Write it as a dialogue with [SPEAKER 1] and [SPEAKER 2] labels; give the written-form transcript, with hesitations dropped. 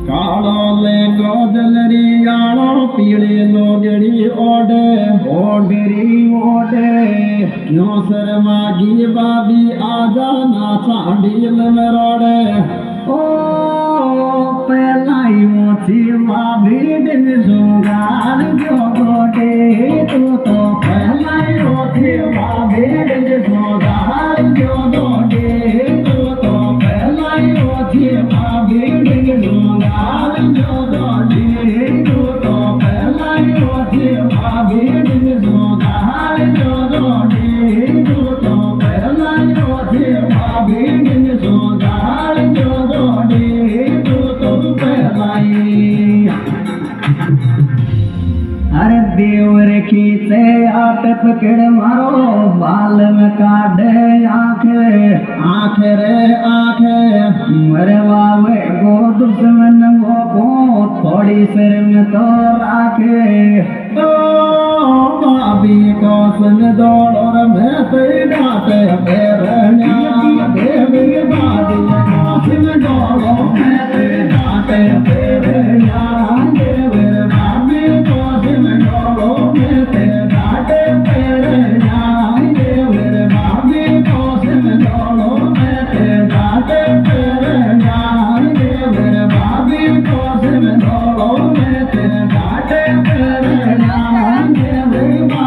[SPEAKER 1] काले गोजलरी आलो पीले लोगड़ी ओडे ओडरी ओडे नो शर्मा गी बाबी आजा ना चांडील में रोडे ओ पहलाई मोची बाबी दिन जोगार जो गोडे तू तो पहलाई मोची बाबी दिन जोगार जो गोडे तू तो पहलाई मोची बाबी दिन जोगार जो गोडे तू तो पहलाई मोची बाबी दिन जोगार जो गोडे तू तो पहलाई मोची बाबी दिन जोगार जो गोडे तू तो पहलाई अरे देवर खींचे आट पकड़ मारो बाल में काढ़े आंख रे आंख मरे वावे गो दुश्मन वो को थोड़ी सिर में तो राखे